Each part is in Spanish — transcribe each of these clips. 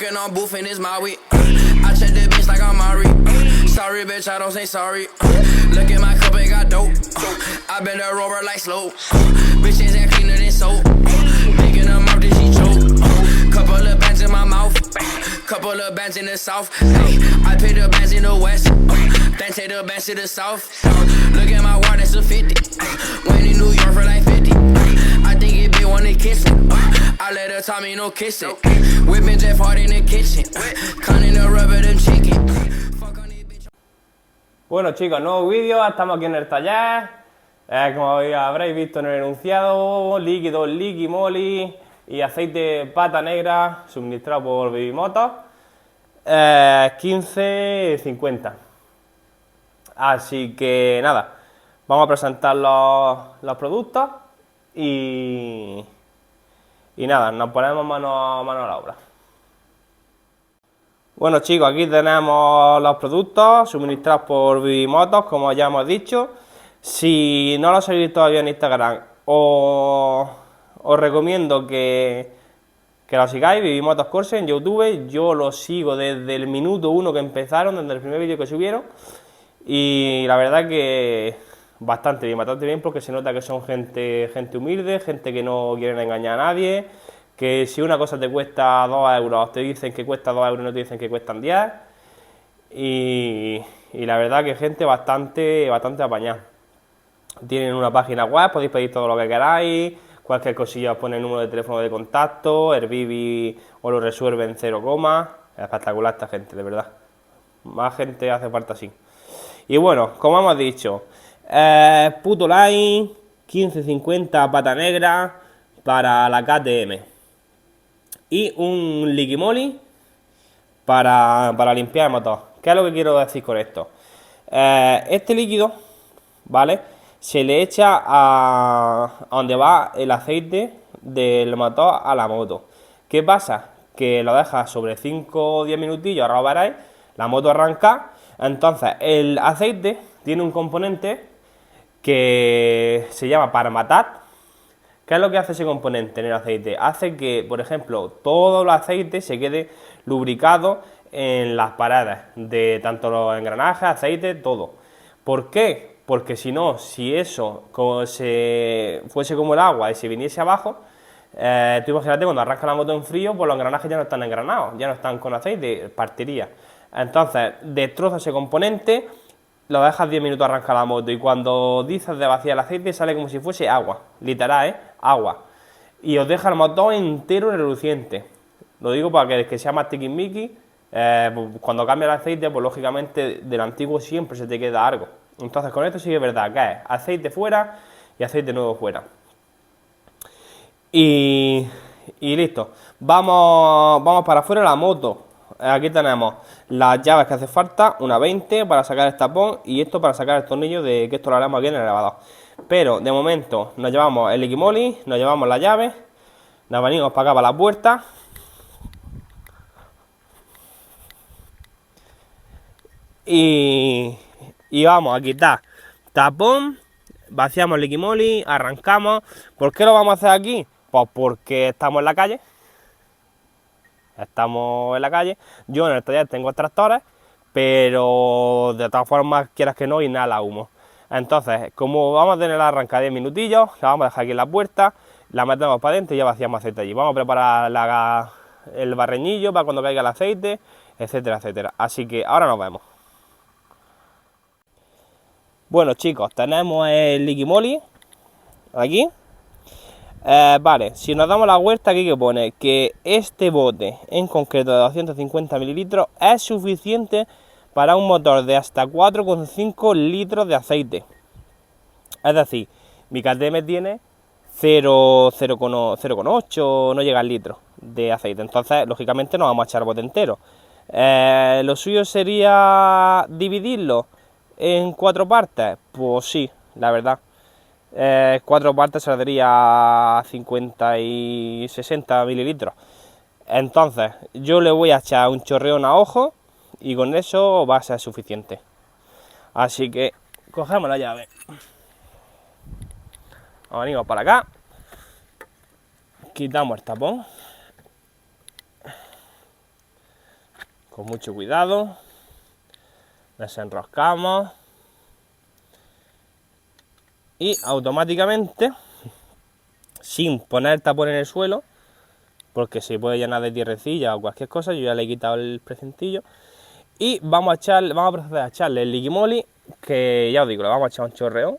Working on booth and it's Maui. I check the bitch like I'm Mari. Sorry, bitch, I don't say sorry. Look at my cup, it got dope. I been a rover like slow. Bitches ain't cleaner than soap. Big in her mouth, then she choke. Couple of bands in my mouth. Couple of bands in the south. Hey, I pay the bands in the west. Then take the bands to the south. Look at my watch, that's a 50. Went in New York for like 50. I think it be wanna kiss me. I let her tell me no kissing. Whipping Jeff Hard in the kitchen. Cutting the rubber, them chicken. Bueno chicos, nuevo vídeo, estamos aquí en el taller. Como habréis visto en el enunciado, líquido Liqui-Moly y aceite pata negra suministrado por Baby Motos, 15.50. Así que nada, vamos a presentar los productos y nada, nos ponemos mano a la obra. Bueno chicos, aquí tenemos los productos suministrados por Baby Motos, como ya hemos dicho. Si no lo seguís todavía en Instagram, os recomiendo que lo sigáis, Baby Motos Corse en YouTube. Yo lo sigo desde el minuto 1 que empezaron, desde el primer vídeo que subieron. Y la verdad que bastante bien, porque se nota que son gente humilde, gente que no quieren engañar a nadie. Que si una cosa te cuesta 2 euros, te dicen que cuesta 2 euros y no te dicen que cuestan 10. Y la verdad que gente bastante apañada. Tienen una página web, podéis pedir todo lo que queráis, cualquier cosilla os pone el número de teléfono de contacto, el Bibi os lo resuelve en 0, es espectacular esta gente, de verdad. Más gente hace falta así. Y bueno, como hemos dicho, puto line, 15.50 pata negra para la KTM. Y un Liqui-Moly para limpiar el motor. ¿Qué es lo que quiero decir con esto? Este líquido, ¿vale? Se le echa a donde va el aceite del motor a la moto. ¿Qué pasa? Que lo dejas sobre 5 o 10 minutillos, ahora lo veréis, la moto arranca. Entonces el aceite tiene un componente que se llama Parmatat. ¿Qué es lo que hace ese componente en el aceite? Hace que, por ejemplo, todo el aceite se quede lubricado en las paredes de tanto los engranajes, aceite, todo. ¿Por qué? Porque si no, si eso fuese como el agua y se viniese abajo, tú imagínate cuando arranca la moto en frío, pues los engranajes ya no están engranados, ya no están con aceite, partiría. Entonces, destroza ese componente, lo dejas 10 minutos arrancar la moto y cuando dices de vaciar el aceite sale como si fuese agua, literal, agua. Y os deja el motor entero reluciente. Lo digo para que sea más tiquismiqui, cuando cambia el aceite, pues lógicamente del antiguo siempre se te queda algo. Entonces con esto sí que es verdad, que es aceite fuera y aceite nuevo fuera. Y listo, vamos para afuera de la moto. Aquí tenemos las llaves que hace falta, una 20 para sacar el tapón y esto para sacar el tornillo, de que esto lo haremos aquí en el elevador. Pero de momento nos llevamos el Liqui-Moly, nos llevamos la llave, nos venimos para acá para la puerta. Y vamos a quitar tapón, vaciamos el Liqui-Moly, arrancamos. ¿Por qué lo vamos a hacer aquí? Pues porque estamos en la calle. Yo en el taller tengo extractores, pero de todas formas, quieras que no, inhala humo. Entonces, como vamos a tener la arranca 10 minutillos, la vamos a dejar aquí en la puerta, la metemos para adentro y ya vaciamos aceite allí. Vamos a preparar el barreñillo para cuando caiga el aceite, etcétera, etcétera. Así que ahora nos vemos. Bueno chicos, tenemos el Liqui-Moly aquí. Vale, si nos damos la vuelta, aquí que pone que este bote en concreto de 250 mililitros es suficiente para un motor de hasta 4,5 litros de aceite. Es decir, mi KTM tiene 0,8, no llega al litro de aceite. Entonces, lógicamente, no vamos a echar el bote entero. Lo suyo sería dividirlo en 4 partes. Pues sí, la verdad. 4 partes saldría 50 y 60 mililitros. Entonces yo le voy a echar un chorreón a ojo y con eso va a ser suficiente. Así que cogemos la llave, venimos para acá, quitamos el tapón con mucho cuidado. Desenroscamos. Y automáticamente, sin poner el tapón en el suelo, porque se puede llenar de tierrecilla o cualquier cosa, yo ya le he quitado el precintillo. Y vamos a proceder a echarle el liquimoli, que ya os digo, le vamos a echar un chorreo.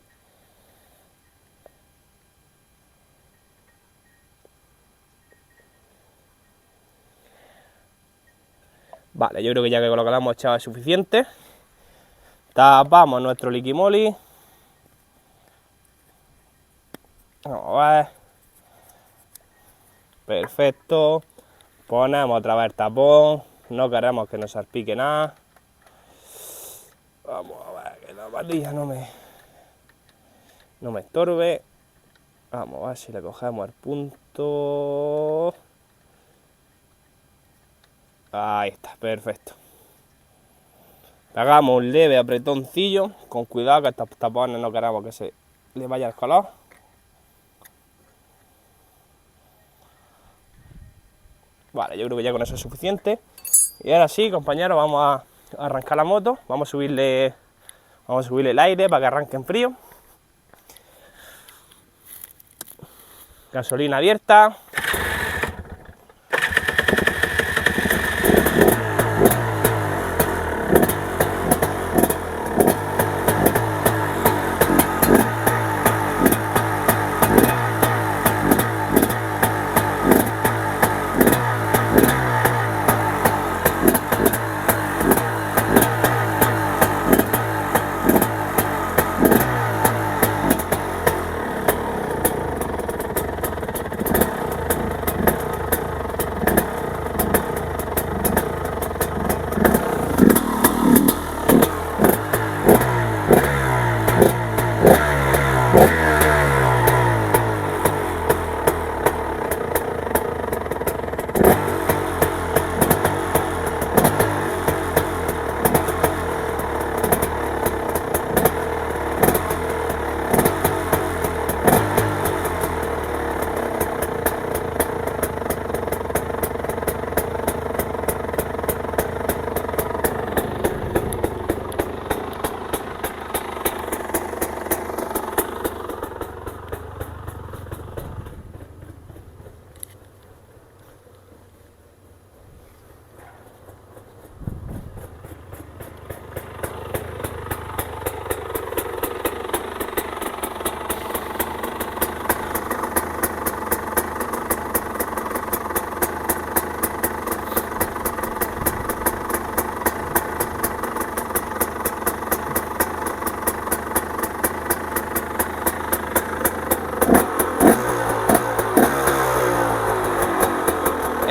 Vale, yo creo que ya que con lo que le hemos echado es suficiente. Tapamos nuestro liquimoli. Vamos a ver. Perfecto. Ponemos otra vez el tapón. No queremos que nos salpique nada. Vamos a ver que la patilla no me estorbe. Vamos a ver si le cogemos el punto. Ahí está, perfecto. Hagamos un leve apretoncillo, con cuidado que estos tapones no queramos que se le vaya el color. Vale, yo creo que ya con eso es suficiente. Y ahora sí, compañeros, vamos a arrancar la moto. Vamos a subirle el aire para que arranque en frío. Gasolina abierta.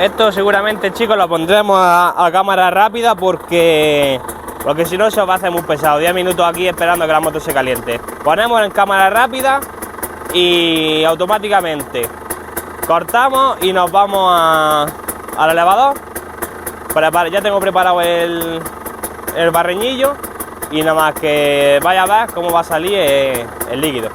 Esto seguramente, chicos, lo pondremos a cámara rápida porque si no se os va a hacer muy pesado. 10 minutos aquí esperando que la moto se caliente. Ponemos en cámara rápida y automáticamente cortamos y nos vamos al elevador. Ya tengo preparado el barreñillo y nada más que vaya a ver cómo va a salir el líquido.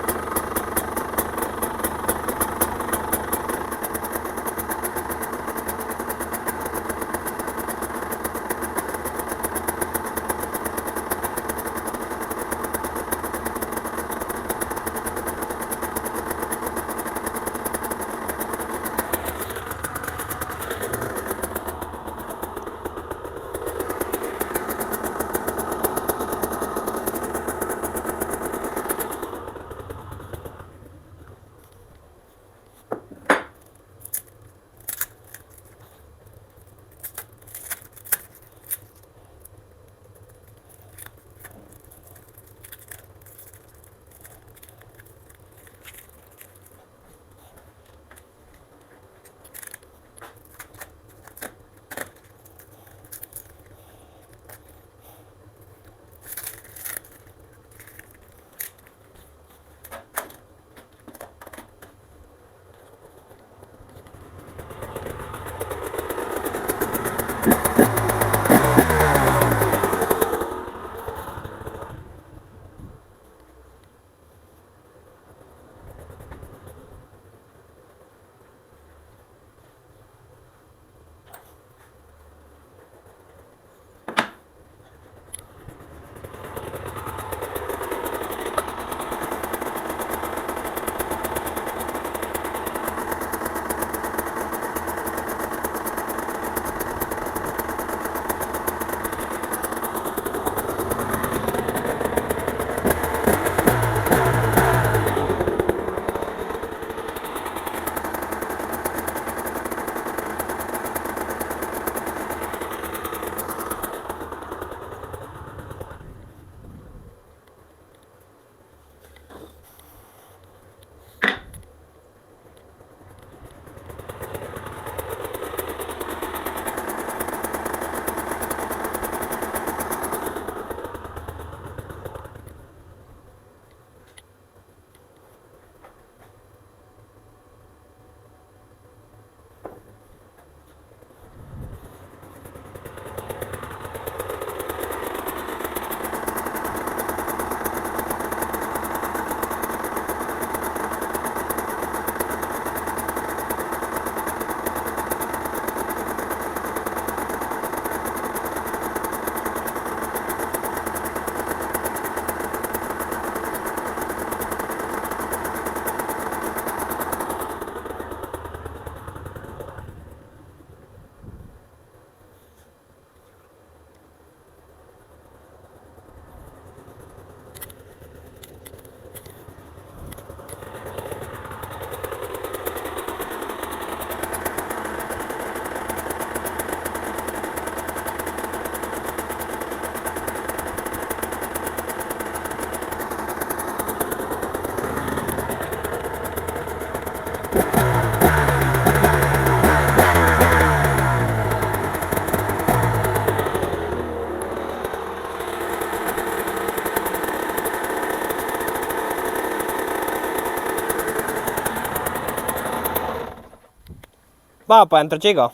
Vamos para adentro, chicos.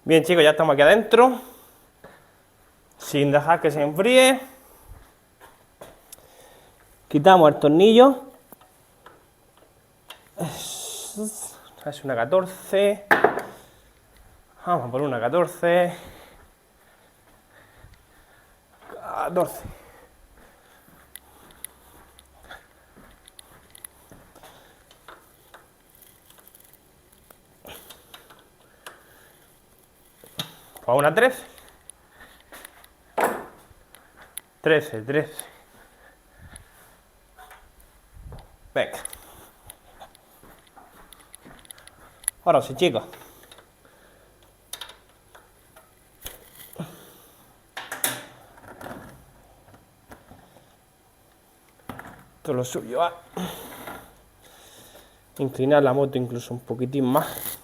Bien, chicos, ya estamos aquí adentro. Sin dejar que se enfríe. Quitamos el tornillo. Es una 14. Vamos a poner una 14. 14. Pues una 13. 13. Venga. Ahora sí, chicos. Esto es lo suyo, ¿eh? Inclinar la moto incluso un poquitín más.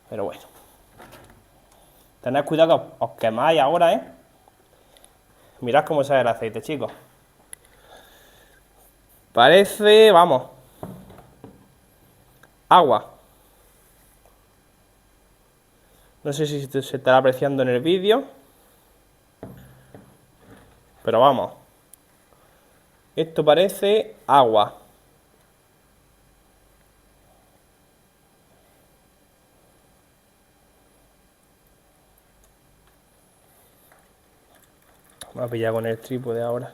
Pero bueno. Tened cuidado que os quemáis ahora, ¿eh? Mirad cómo sale el aceite, chicos. Parece, vamos, agua. No sé si se estará apreciando en el vídeo. Pero vamos. Esto parece agua. Me voy a pillar con el trípode ahora.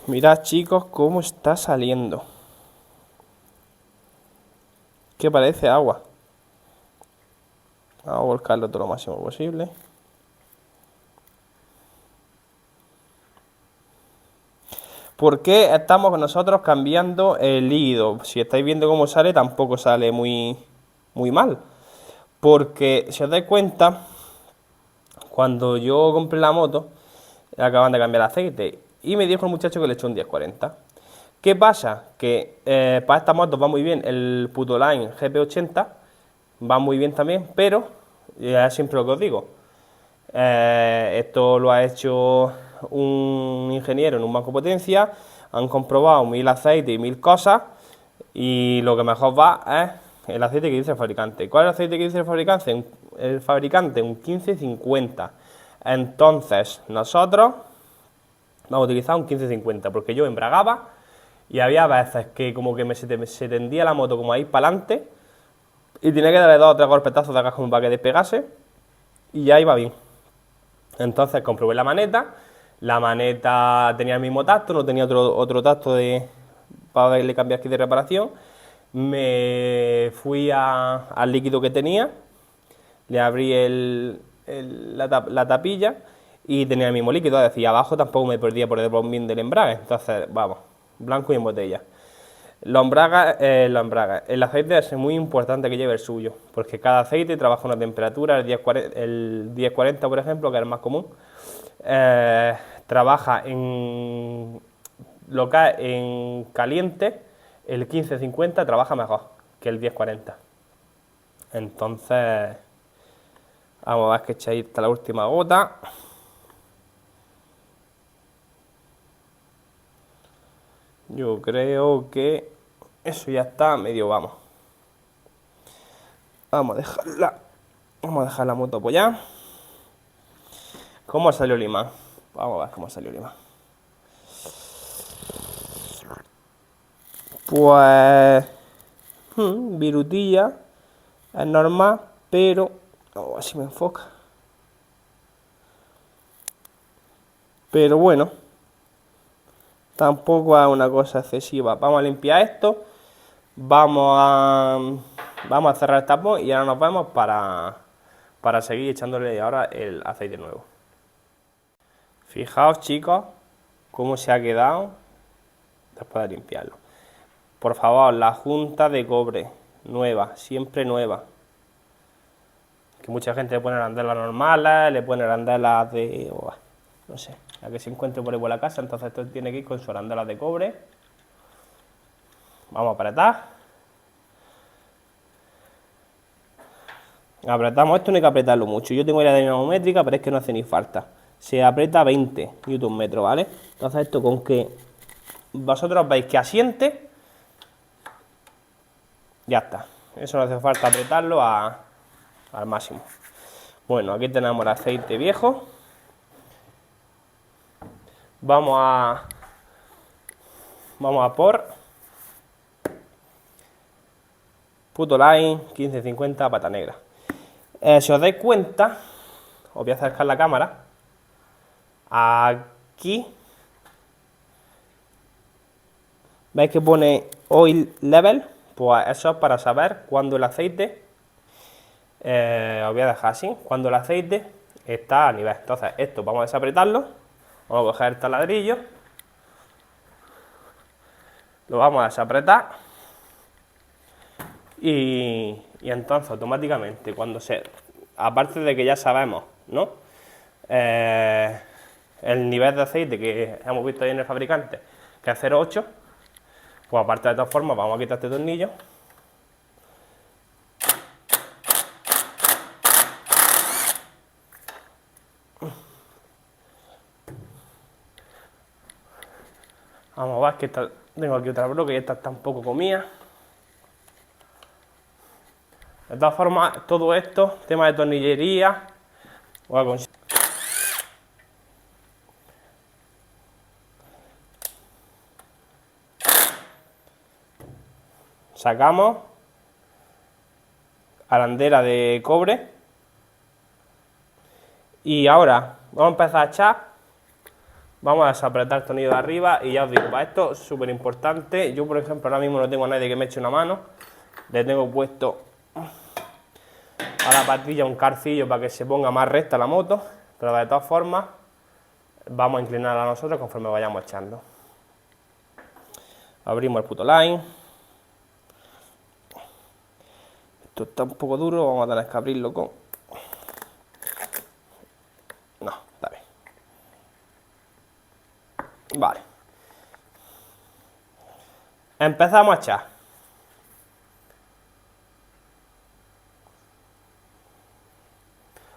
Mirad, chicos, cómo está saliendo. Que parece agua. Vamos a volcarlo todo lo máximo posible. ¿Por qué estamos nosotros cambiando el líquido? Si estáis viendo cómo sale, tampoco sale muy mal. Porque, si os dais cuenta, cuando yo compré la moto, acaban de cambiar el aceite. Y me dijo el muchacho que le echó un 1040. ¿Qué pasa? Que para esta moto va muy bien el Putoline GP80. Va muy bien también, pero, ya siempre lo que os digo, esto lo ha hecho un ingeniero en un banco potencia, han comprobado 1000 aceites y 1000 cosas, y lo que mejor va es el aceite que dice el fabricante. ¿Cuál es el aceite que dice el fabricante? Un 1550. Entonces nosotros vamos a utilizar un 1550, porque yo embragaba y había veces que como que se tendía la moto como ahí para adelante y tenía que darle 2 o 3 golpetazos de acá como para que despegase y ya iba bien. Entonces comprobé la maneta tenía el mismo tacto, no tenía otro tacto para darle cambiar aquí de reparación. Me fui al líquido que tenía, le abrí la tapilla y tenía el mismo líquido, es decir, abajo tampoco me perdía por el bombín del embrague. Entonces, vamos, blanco y en botella. Los embragues, el aceite es muy importante que lleve el suyo, porque cada aceite trabaja a una temperatura. El 1040, por ejemplo, que es el más común, trabaja en caliente. El 1550 trabaja mejor que el 1040. Entonces, vamos a ver que echáis hasta la última gota. Yo creo que eso ya está medio, vamos. Vamos a dejar la moto apoyada. ¿Cómo salió el imán? Vamos a ver cómo salió el imán. Pues virutilla, es normal, pero vamos a ver si me enfoca. Pero bueno, tampoco es una cosa excesiva. Vamos a limpiar esto, vamos a cerrar el tapón y ahora nos vemos para seguir echándole ahora el aceite nuevo. Fijaos, chicos, cómo se ha quedado después de limpiarlo. Por favor, la junta de cobre nueva, siempre nueva. Que mucha gente le pone arandelas normales, le pone arandelas de, no sé, la que se encuentre por ahí por la casa. Entonces esto tiene que ir con su arandelas de cobre. Vamos a apretar. Apretamos esto, no hay que apretarlo mucho. Yo tengo la dinamométrica, pero es que no hace ni falta. se aprieta 20 Nm, ¿vale? Entonces esto con que vosotros veis que asiente, ya está. Eso no hace falta apretarlo al máximo. Bueno, aquí tenemos el aceite viejo. Vamos a por puto line 1550 pata negra. Si os dais cuenta, os voy a acercar la cámara. Aquí veis que pone oil level, pues eso es para saber cuando el aceite, os voy a dejar así, cuando el aceite está a nivel. Entonces esto vamos a desapretarlo, vamos a coger el taladrillo, lo vamos a desapretar y entonces automáticamente cuando aparte de que ya sabemos, ¿no? El nivel de aceite que hemos visto ahí en el fabricante, que es 0,8, pues aparte de todas formas vamos a quitar este tornillo. Vamos a ver que tengo aquí otra bloque y esta está un poco comida. De todas formas, todo esto, tema de tornillería, voy a conseguir. Sacamos arandela de cobre y ahora vamos a empezar a echar. Vamos a desapretar el tornillo de arriba y ya os digo, para esto es súper importante. Yo, por ejemplo, ahora mismo no tengo a nadie que me eche una mano. Le tengo puesto a la patilla un carcillo para que se ponga más recta la moto, pero de todas formas vamos a inclinarla a nosotros conforme vayamos echando. Abrimos el puto line. Esto está un poco duro, vamos a tener que abrirlo con... No, está bien. Vale. Empezamos a echar.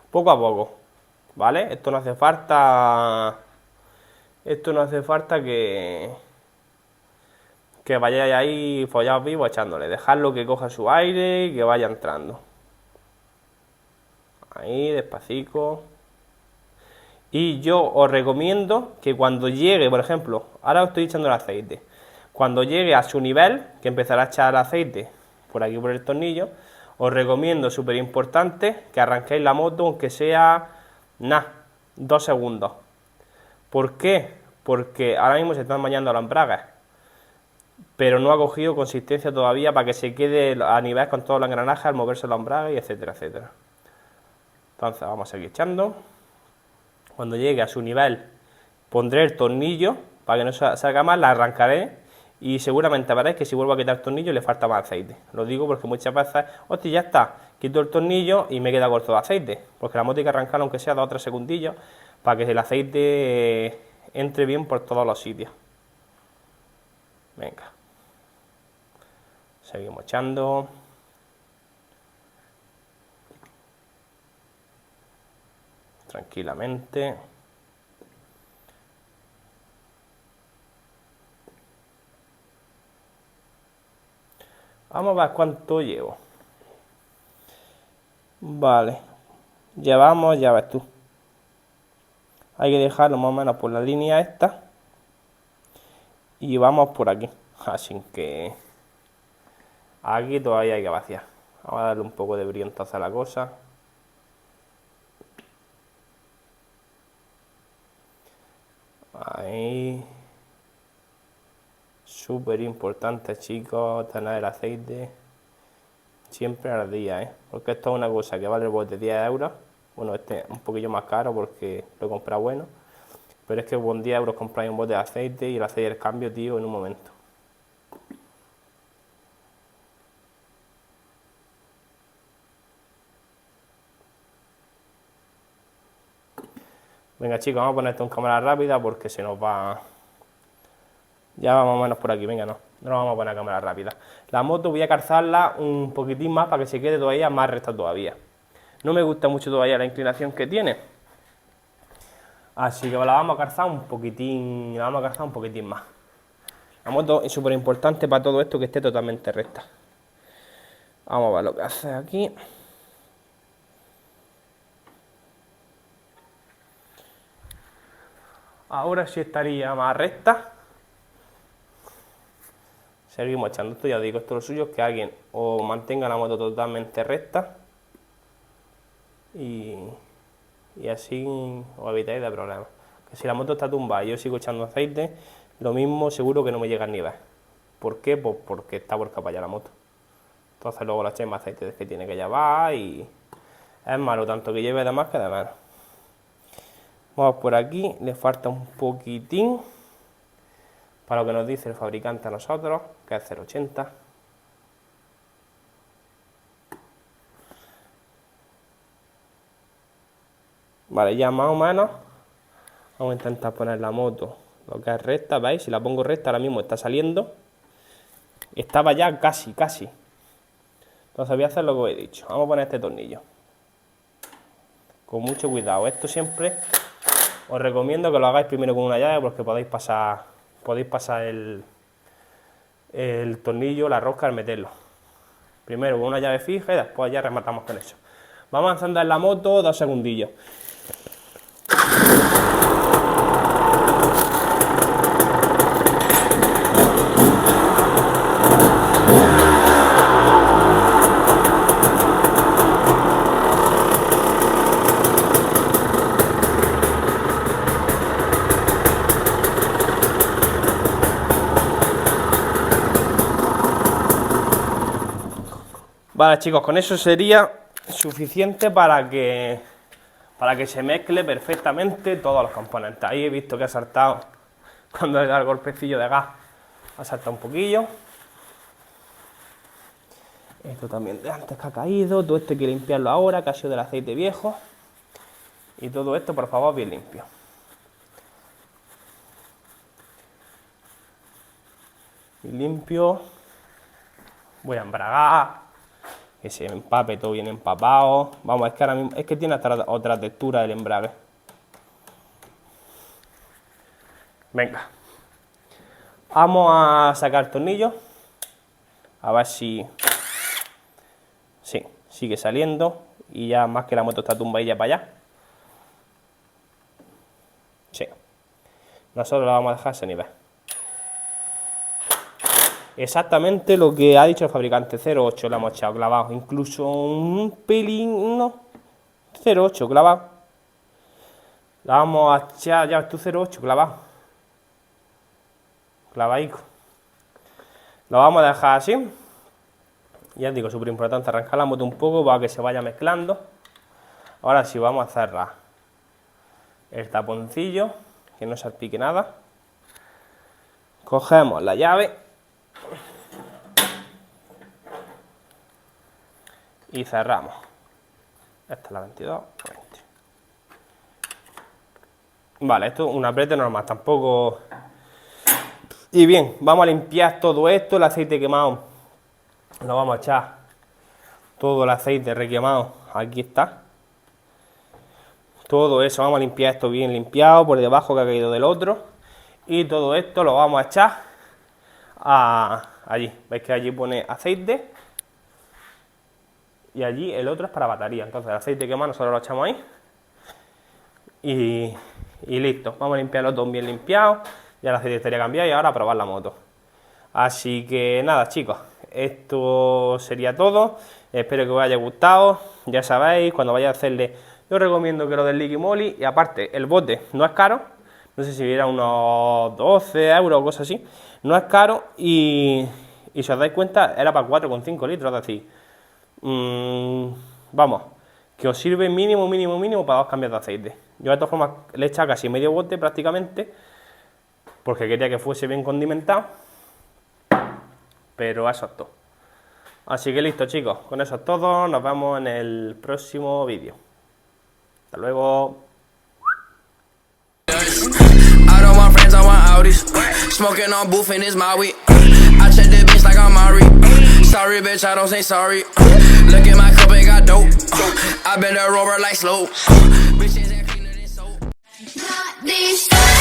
Poco a poco, ¿vale? Esto no hace falta que vayáis ahí follados vivos echándole. Dejadlo que coja su aire y que vaya entrando. Ahí, despacito. Y yo os recomiendo que cuando llegue, por ejemplo, ahora os estoy echando el aceite. Cuando llegue a su nivel, que empezará a echar el aceite por aquí por el tornillo, os recomiendo, súper importante, que arranquéis la moto aunque sea, 2 segundos. ¿Por qué? Porque ahora mismo se están bañando las embragues, pero no ha cogido consistencia todavía para que se quede a nivel con todos los engranajes al moverse la embrague, etcétera, etcétera. Entonces vamos a seguir echando. Cuando llegue a su nivel pondré el tornillo para que no salga más, la arrancaré y seguramente veréis que si vuelvo a quitar el tornillo le falta más aceite. Lo digo porque muchas veces, hostia, ya está, quito el tornillo y me queda corto de aceite, porque la moto hay que arrancarla aunque sea 2 o 3 segundillos para que el aceite entre bien por todos los sitios. Venga, seguimos echando. Tranquilamente. Vamos a ver cuánto llevo. Vale. Llevamos, ya ves tú. Hay que dejarlo más o menos por la línea esta. Y vamos por aquí. Así que aquí todavía hay que vaciar. Vamos a darle un poco de brillo entonces a la cosa. Ahí. Súper importante, chicos, tener el aceite siempre al día, porque esto es una cosa que vale el bote 10 euros. Bueno, este es un poquillo más caro porque lo he comprado bueno, pero es que con 10 euros compráis un bote de aceite y el aceite el cambio, tío, en un momento. Venga, chicos, vamos a poner esto en cámara rápida porque se nos va... Ya vamos más o menos por aquí, venga, no vamos a poner a cámara rápida. La moto voy a calzarla un poquitín más para que se quede todavía más recta todavía. No me gusta mucho todavía la inclinación que tiene. Así que la vamos a calzar un poquitín, más. La moto es súper importante para todo esto que esté totalmente recta. Vamos a ver lo que hace aquí. Ahora sí estaría más recta. Seguimos echando esto, ya digo, esto lo suyo es que alguien o mantenga la moto totalmente recta y así os evitáis de problemas. Que si la moto está tumbada y yo sigo echando aceite, lo mismo seguro que no me llega al nivel. ¿Por qué? Pues porque está por para allá la moto. Entonces luego le echáis más aceite del que tiene que llevar y es malo tanto que lleve de más que de menos. Vamos por aquí, le falta un poquitín para lo que nos dice el fabricante a nosotros, que es 0,80. Vale, ya más o menos vamos a intentar poner la moto lo que es recta, ¿veis? Si la pongo recta ahora mismo está saliendo. Estaba ya casi. Entonces voy a hacer lo que os he dicho. Vamos a poner este tornillo. Con mucho cuidado. Esto siempre os recomiendo que lo hagáis primero con una llave porque podéis pasar el tornillo, la rosca al meterlo. Primero con una llave fija y después ya rematamos con eso. Vamos a encender la moto 2 segundillos. Vale, chicos, con eso sería suficiente para que se mezcle perfectamente todos los componentes. Ahí he visto que ha saltado, cuando le da el golpecillo de gas, ha saltado un poquillo. Esto también de antes que ha caído, todo esto hay que limpiarlo ahora, que ha sido del aceite viejo. Y todo esto, por favor, bien limpio. Bien limpio. Voy a embragar. Que se empape todo bien empapado. Vamos, es que ahora mismo es que tiene otra textura del embrague. Venga. Vamos a sacar el tornillo. A ver si... Sí, sigue saliendo. Y ya más que la moto está tumbadilla para allá. Sí. Nosotros la vamos a dejar a ese nivel. Exactamente lo que ha dicho el fabricante, 0,8 le hemos echado clavado, incluso un pelín, no, 0,8 clavado. La vamos a echar, ya tú 0,8 clavado. Clavaico. Lo vamos a dejar así. Ya os digo, súper importante arrancar la moto un poco para que se vaya mezclando. Ahora sí vamos a cerrar el taponcillo, que no salpique nada. Cogemos la llave. Y cerramos. Esta es la 22. 20. Vale, esto es un apriete normal, tampoco... Y bien, vamos a limpiar todo esto, el aceite quemado. Lo vamos a echar. Todo el aceite requemado, aquí está. Todo eso, vamos a limpiar esto bien limpiado, por debajo que ha caído del otro. Y todo esto lo vamos a echar allí. ¿Veis que allí pone aceite? Y allí el otro es para batería. Entonces el aceite quemado nosotros lo echamos ahí. Y listo. Vamos a limpiarlo todo bien limpiado. Ya el aceite estaría cambiado y ahora a probar la moto. Así que nada, chicos. Esto sería todo. Espero que os haya gustado. Ya sabéis, cuando vayáis a hacerle, yo os recomiendo que lo del Liqui Moly. Y aparte, el bote no es caro. No sé si era unos 12 euros o cosas así. No es caro y si os dais cuenta, era para 4,5 litros. Es decir, vamos, que os sirve mínimo para 2 cambios de aceite. Yo de todas formas le he echado casi medio bote prácticamente, porque quería que fuese bien condimentado. Pero eso es todo. Así que listo, chicos, con eso es todo. Nos vemos en el próximo vídeo. Hasta luego. I don't want friends, I want Audis. Smoking on booth and it's my weed. I check the bitch like I'm Mari. Sorry, bitch, I don't say sorry. Look at my cup, it got dope. I been a rover like slow. Bitches that cleaner than soap. these